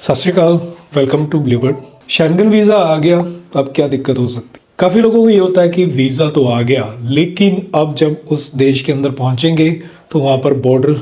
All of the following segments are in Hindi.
सत श्रीकाल, welcome to Bluebird. Schengen visa आ गया, अब क्या दिक्कत हो सकती है? काफ़ी लोगों को ये होता है कि वीज़ा तो आ गया, लेकिन अब जब उस देश के अंदर पहुंचेंगे तो वहाँ पर बॉर्डर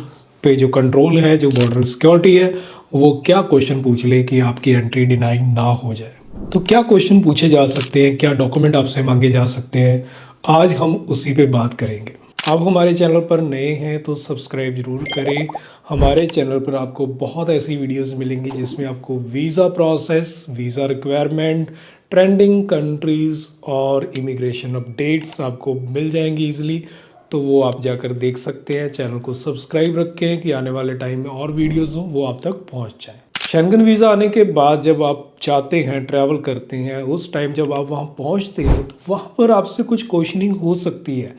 पे जो कंट्रोल है, जो बॉर्डर सिक्योरिटी है, वो क्या क्वेश्चन पूछ ले कि आपकी एंट्री डिनाई ना हो जाए। तो क्या क्वेश्चन पूछे जा सकते हैं, क्या डॉक्यूमेंट आपसे मांगे जा सकते हैं, आज हम उसी पे बात करेंगे। आप हमारे चैनल पर नए हैं तो सब्सक्राइब ज़रूर करें। हमारे चैनल पर आपको बहुत ऐसी वीडियोस मिलेंगी जिसमें आपको visa process, visa requirement, trending countries और इमिग्रेशन अपडेट्स आपको मिल जाएंगी ईजिली। तो वो आप जाकर देख सकते हैं। चैनल को सब्सक्राइब रखें कि आने वाले टाइम में और वीडियोज़ हों वो आप तक पहुँच जाएँ। शेंगन वीज़ा आने के बाद जब आप चाहते हैं, ट्रैवल करते हैं, उस टाइम जब आप वहाँ पहुँचते हैं तो वहाँ पर आपसे कुछ क्वेश्चनिंग हो सकती है।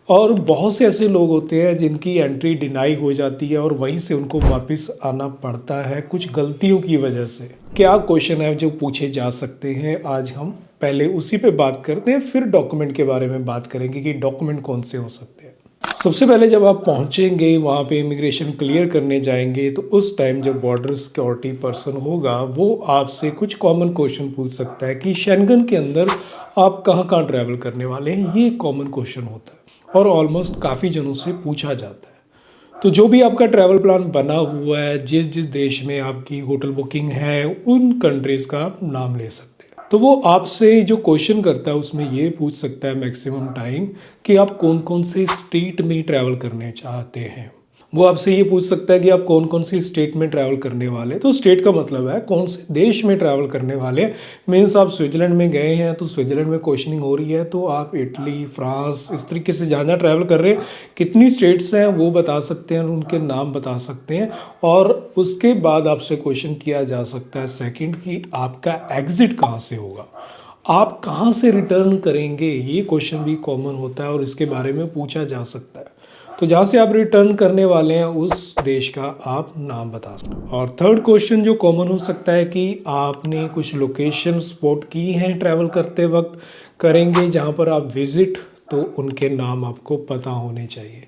और बहुत से ऐसे लोग होते हैं जिनकी एंट्री डिनाई हो जाती है और वहीं से उनको वापस आना पड़ता है कुछ गलतियों की वजह से। क्या क्वेश्चन है जो पूछे जा सकते हैं, आज हम पहले उसी पे बात करते हैं, फिर डॉक्यूमेंट के बारे में बात करेंगे कि डॉक्यूमेंट कौन से हो सकते हैं। सबसे पहले जब आप पहुंचेंगे, वहाँ पे इमिग्रेशन क्लियर करने जाएंगे, तो उस टाइम जब बॉर्डर सिक्योरिटी पर्सन होगा वो आपसे कुछ कॉमन क्वेश्चन पूछ सकता है कि शेंगन के अंदर आप कहाँ कहाँ ट्रैवल करने वाले हैं। ये कॉमन क्वेश्चन होता है और ऑलमोस्ट काफ़ी जनों से पूछा जाता है। तो जो भी आपका ट्रैवल प्लान बना हुआ है, जिस जिस देश में आपकी होटल बुकिंग है, उन कंट्रीज़ का आप नाम ले सकते हैं। तो वो आपसे जो क्वेश्चन करता है उसमें ये पूछ सकता है मैक्सिमम टाइम कि आप कौन कौन से स्टेट में ट्रैवल करने चाहते हैं। वो आपसे ये पूछ सकता है कि आप कौन कौन सी स्टेट में ट्रैवल करने वाले हैं। तो स्टेट का मतलब है कौन से देश में ट्रैवल करने वाले हैं। मीन्स आप स्विट्ज़रलैंड में गए हैं तो स्विट्ज़रलैंड में क्वेश्चनिंग हो रही है, तो आप इटली, फ्रांस, इस तरीके से जहाँ जहाँ ट्रैवल कर रहे हैं, कितनी स्टेट्स हैं वो बता सकते हैं, उनके नाम बता सकते हैं। और उसके बाद आपसे क्वेश्चन किया जा सकता है सेकेंड कि आपका एग्ज़िट कहाँ से होगा, आप कहाँ से रिटर्न करेंगे। ये क्वेश्चन भी कॉमन होता है और इसके बारे में पूछा जा सकता है। तो जहाँ से आप रिटर्न करने वाले हैं उस देश का आप नाम बता सकते हैं। और थर्ड क्वेश्चन जो कॉमन हो सकता है कि आपने कुछ लोकेशन स्पॉट की हैं ट्रैवल करते वक्त, करेंगे जहाँ पर आप विज़िट, तो उनके नाम आपको पता होने चाहिए।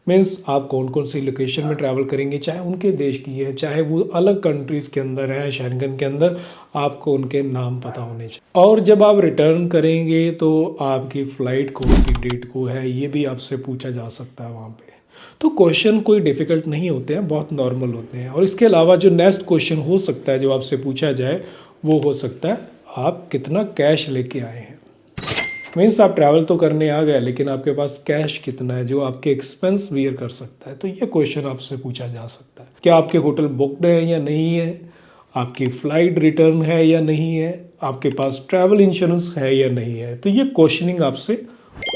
मीन्स आप कौन कौन सी लोकेशन में ट्रैवल करेंगे, चाहे उनके देश की है, चाहे वो अलग कंट्रीज़ के अंदर है, शेंगन के अंदर, आपको उनके नाम पता होने चाहिए। और जब आप रिटर्न करेंगे तो आपकी फ़्लाइट कौन सी डेट को है, ये भी आपसे पूछा जा सकता है वहाँ पे। तो क्वेश्चन कोई डिफ़िकल्ट नहीं होते हैं, बहुत नॉर्मल होते हैं। और इसके अलावा जो नेक्स्ट क्वेश्चन हो सकता है जो आपसे पूछा जाए वो हो सकता है आप कितना कैश लेके आए हैं। मीन्स आप ट्रैवल तो करने आ गए लेकिन आपके पास कैश कितना है जो आपके एक्सपेंस बियर कर सकता है। तो ये क्वेश्चन आपसे पूछा जा सकता है। क्या आपके होटल बुकड है या नहीं है, आपकी फ़्लाइट रिटर्न है या नहीं है, आपके पास ट्रैवल इंश्योरेंस है या नहीं है। तो ये क्वेश्चनिंग आपसे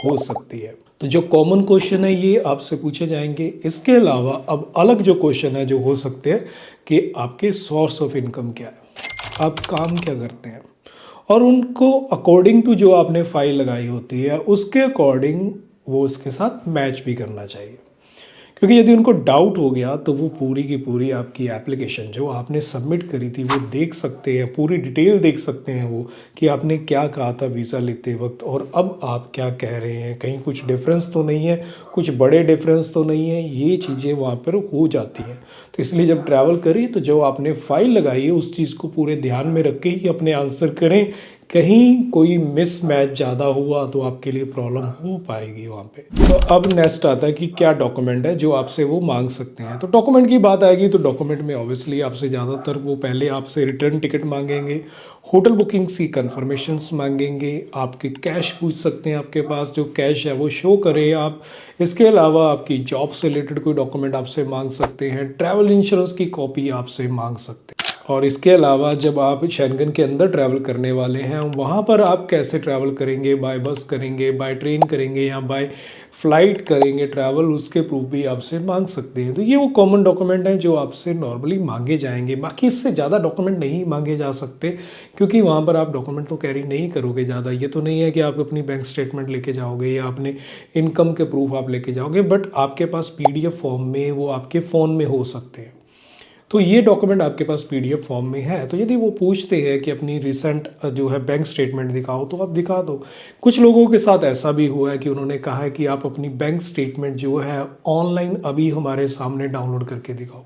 हो सकती है। तो जो कॉमन क्वेश्चन है ये आपसे पूछे जाएंगे। इसके अलावा अब अलग जो क्वेश्चन है जो हो सकते हैं कि आपके सोर्स ऑफ इनकम क्या है, आप काम क्या करते हैं, और उनको अकॉर्डिंग टू जो आपने फाइल लगाई होती है उसके अकॉर्डिंग वो उसके साथ मैच भी करना चाहिए। क्योंकि यदि उनको डाउट हो गया तो वो पूरी की पूरी आपकी एप्लीकेशन जो आपने सबमिट करी थी वो देख सकते हैं, पूरी डिटेल देख सकते हैं वो कि आपने क्या कहा था वीज़ा लेते वक्त और अब आप क्या कह रहे हैं, कहीं कुछ डिफरेंस तो नहीं है, कुछ बड़े डिफरेंस तो नहीं है। ये चीज़ें वहाँ पर हो जाती हैं। तो इसलिए जब ट्रैवल करें तो जो आपने फ़ाइल लगाई है उस चीज़ को पूरे ध्यान में रख के ही अपने आंसर करें। कहीं कोई मिसमैच ज़्यादा हुआ तो आपके लिए प्रॉब्लम हो पाएगी वहाँ पे। तो अब नेक्स्ट आता है कि क्या डॉक्यूमेंट है जो आपसे वो मांग सकते हैं। तो डॉक्यूमेंट की बात आएगी तो डॉक्यूमेंट में ऑब्वियसली आपसे ज़्यादातर वो पहले आपसे रिटर्न टिकट मांगेंगे, होटल बुकिंग्स की कन्फर्मेशंस मांगेंगे, आपके कैश पूछ सकते हैं, आपके पास जो कैश है वो शो करें आप। इसके अलावा आपकी जॉब से रिलेटेड कोई डॉक्यूमेंट आपसे मांग सकते हैं, ट्रैवल इंश्योरेंस की कॉपी आपसे मांग सकते हैं। और इसके अलावा जब आप शेंगन के अंदर ट्रैवल करने वाले हैं वहाँ पर आप कैसे ट्रैवल करेंगे, बाय बस करेंगे, बाय ट्रेन करेंगे या बाय फ्लाइट करेंगे ट्रैवल, उसके प्रूफ भी आपसे मांग सकते हैं। तो ये वो कॉमन डॉक्यूमेंट हैं जो आपसे नॉर्मली मांगे जाएंगे। बाकी इससे ज़्यादा डॉक्यूमेंट नहीं मांगे जा सकते क्योंकि वहाँ पर आप डॉक्यूमेंट तो कैरी नहीं करोगे ज़्यादा। ये तो नहीं है कि आप अपनी बैंक स्टेटमेंट लेके जाओगे या अपने इनकम के प्रूफ आप लेके जाओगे, बट आपके पास PDF फॉर्म में वो आपके फ़ोन में हो सकते हैं। तो ये डॉक्यूमेंट आपके पास PDF फॉर्म में है। तो यदि वो पूछते हैं कि अपनी रिसेंट जो है बैंक स्टेटमेंट दिखाओ तो आप दिखा दो। कुछ लोगों के साथ ऐसा भी हुआ है कि उन्होंने कहा है कि आप अपनी बैंक स्टेटमेंट जो है ऑनलाइन अभी हमारे सामने डाउनलोड करके दिखाओ।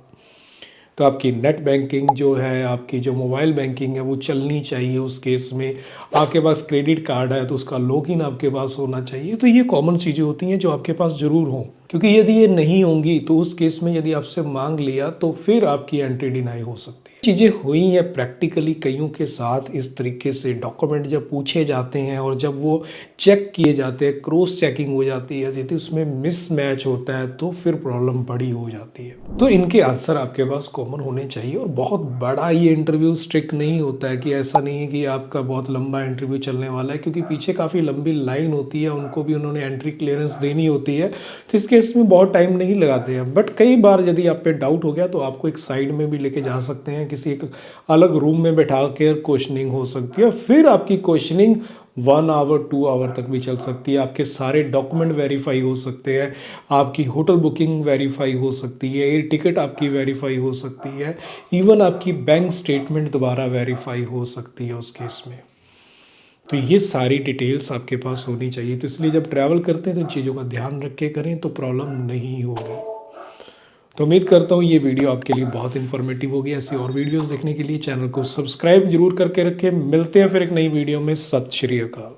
तो आपकी नेट बैंकिंग जो है, आपकी जो मोबाइल बैंकिंग है वो चलनी चाहिए उस केस में। आपके पास क्रेडिट कार्ड है तो उसका लॉगिन आपके पास होना चाहिए। तो ये कॉमन चीज़ें होती हैं जो आपके पास ज़रूर हों, क्योंकि यदि ये नहीं होंगी तो उस केस में यदि आपसे मांग लिया तो फिर आपकी एंट्री डिनाई हो सकती है। चीज़ें हुई हैं प्रैक्टिकली कईयों के साथ इस तरीके से। डॉक्यूमेंट जब पूछे जाते हैं और जब वो चेक किए जाते हैं, क्रॉस चेकिंग हो जाती है, यदि उसमें मिसमैच होता है तो फिर प्रॉब्लम बड़ी हो जाती है। तो इनके आंसर आपके पास कॉमन होने चाहिए। और बहुत बड़ा ये इंटरव्यू स्ट्रिक्ट नहीं होता है, कि ऐसा नहीं है कि आपका बहुत लंबा इंटरव्यू चलने वाला है, क्योंकि पीछे काफ़ी लंबी लाइन होती है, उनको भी उन्होंने एंट्री क्लियरेंस देनी होती है। तो इस केस में बहुत टाइम नहीं लगाते हैं। बट कई बार यदि आप पे डाउट हो गया तो आपको एक साइड में भी लेके जा सकते हैं, किसी एक अलग रूम में बैठा कर क्वेश्चनिंग हो सकती है। फिर आपकी क्वेश्चनिंग 1 आवर 2 आवर तक भी चल सकती है। आपके सारे डॉक्यूमेंट वेरीफाई हो सकते हैं, आपकी होटल बुकिंग वेरीफाई हो सकती है, एयर टिकट आपकी वेरीफाई हो सकती है, इवन आपकी बैंक स्टेटमेंट दोबारा वेरीफाई हो सकती है उस केस में। तो ये सारी डिटेल्स आपके पास होनी चाहिए। तो इसलिए जब ट्रैवल करते हैं तो इन चीज़ों का ध्यान रख के करें तो प्रॉब्लम नहीं होगी। तो उम्मीद करता हूँ ये वीडियो आपके लिए बहुत इन्फॉर्मेटिव होगी। ऐसी और वीडियोस देखने के लिए चैनल को सब्सक्राइब जरूर करके रखें। मिलते हैं फिर एक नई वीडियो में। सत श्री अकाल।